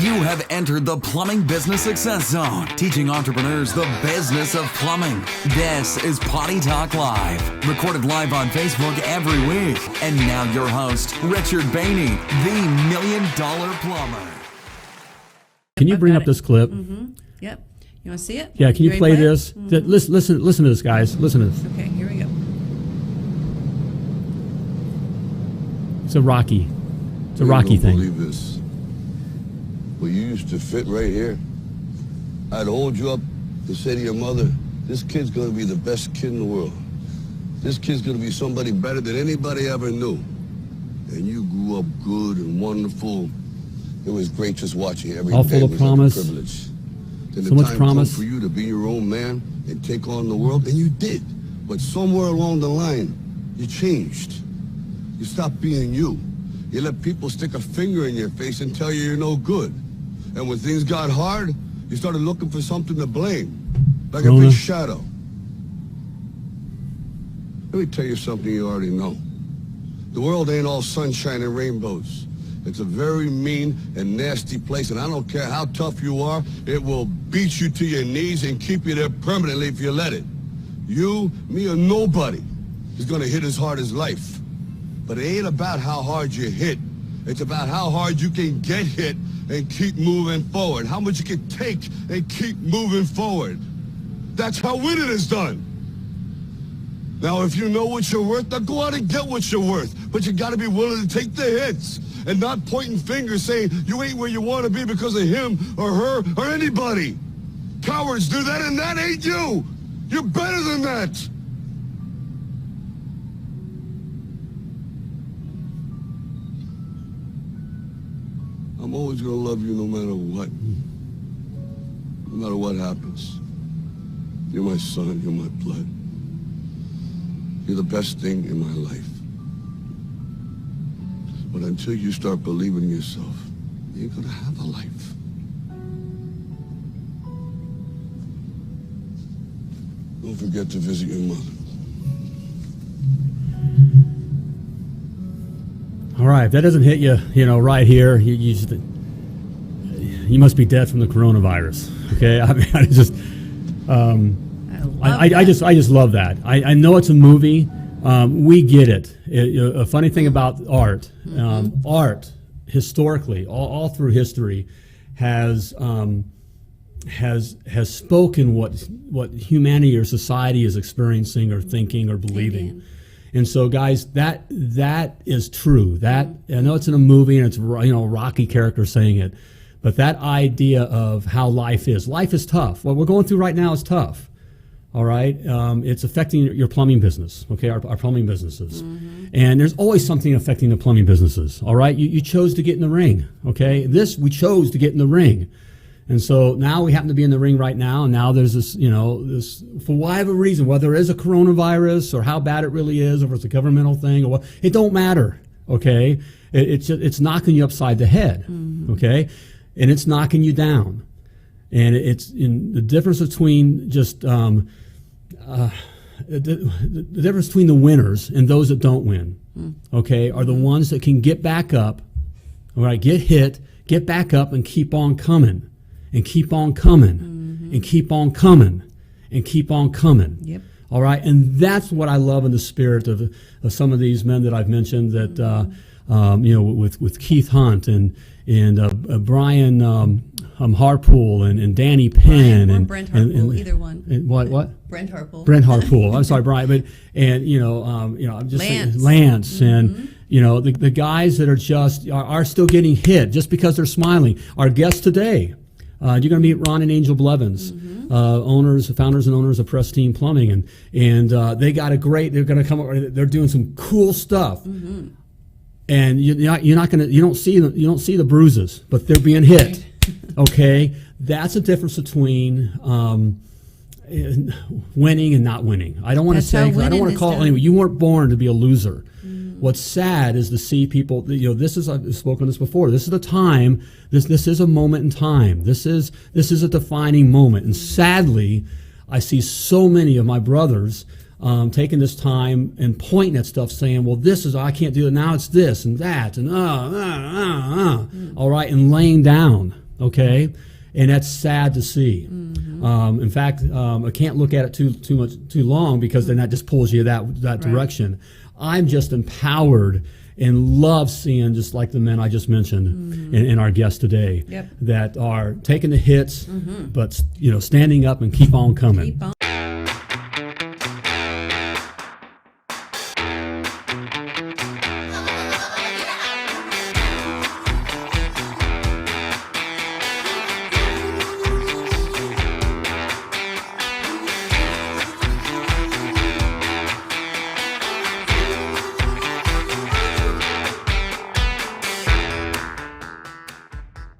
You have entered the Plumbing Business Success Zone, teaching entrepreneurs the business of plumbing. This is Potty Talk Live, recorded live on Facebook every week. And now your host, Richard Behney, the $1 Million Plumber. Can you bring up this clip? Mm-hmm. Yep. You want to see it? Yeah, can you play this? Mm-hmm. Listen to this, guys. Listen to this. Okay, here we go. It's a Rocky thing. Believe this. Well, you used to fit right here. I'd hold you up to say to your mother, this kid's going to be the best kid in the world. This kid's going to be somebody better than anybody ever knew. And you grew up good and wonderful. It was great just watching you every all day. full of promise. Like a privilege. Then so the much time promise come for you to be your own man and take on the world, and you did. But somewhere along the line, you changed. You stopped being you. You let people stick a finger in your face and tell you you're no good. And when things got hard, you started looking for something to blame, like a big shadow. Let me tell you something you already know. The world ain't all sunshine and rainbows. It's a very mean and nasty place, and I don't care how tough you are, it will beat you to your knees and keep you there permanently if you let it. You, me, or nobody is gonna hit as hard as life. But it ain't about how hard you hit. It's about how hard you can get hit and keep moving forward. How much you can take and keep moving forward. That's how winning is done. Now, if you know what you're worth, now go out and get what you're worth. But you gotta be willing to take the hits and not pointing fingers saying you ain't where you want to be because of him or her or anybody. Cowards do that, and that ain't you. You're better than that. I'm always going to love you no matter what. No matter what happens. You're my son, you're my blood. You're the best thing in my life. But until you start believing in yourself, you ain't going to have a life. Don't forget to visit your mother. All right, if that doesn't hit you, right here, you must be dead from the coronavirus. Okay, I mean, I just love that. I know it's a movie. We get it. A funny thing about art, art historically, all through history, has spoken what humanity or society is experiencing or thinking or believing. And so, guys, that is true. That I know it's in a movie and it's a Rocky character saying it, but that idea of how life is tough. What we're going through right now is tough. All right, it's affecting your plumbing business. Okay, our plumbing businesses, and there's always something affecting the plumbing businesses. All right, you chose to get in the ring. Okay, we chose to get in the ring. And so now we happen to be in the ring right now, and now there's this, this for whatever reason, whether it is a coronavirus or how bad it really is, or if it's a governmental thing, or what, it don't matter. Okay, it's knocking you upside the head. Okay, and it's knocking you down, and it's in the difference between just the difference between the winners and those that don't win. Okay, are the ones that can get back up. All right, get hit, get back up, and keep on coming. And keep on coming, and keep on coming, and keep on coming. Yep. All right, and that's what I love in the spirit of some of these men that I've mentioned. That with Keith Hunt and Brian Harpool and Danny Penn or Brent Harpool, either one. And what? Brent Harpool. Brent Harpool. I'm sorry, Brian, but I'm just saying Lance and the guys that are just are still getting hit just because they're smiling. Our guest today. You're going to meet Ron and Angel Blevins, founders and owners of Pristine Plumbing, and they got they're going to come up. They're doing some cool stuff, and you don't see the bruises, but they're being hit. Okay, that's the difference between winning and not winning. I don't want to say, I don't want to call it anyway. You weren't born to be a loser. What's sad is to see people, this is, I've spoken this before, this is a time, this is a moment in time. This is a defining moment. And sadly, I see so many of my brothers taking this time and pointing at stuff saying, well, this is, I can't do it, now it's this and that, and all right, and laying down. okay? And that's sad to see. In fact, I can't look at it too long, because then that just pulls you that direction. I'm just empowered and love seeing, just like the men I just mentioned in our guest today, that are taking the hits, but standing up and keep on coming. Keep on.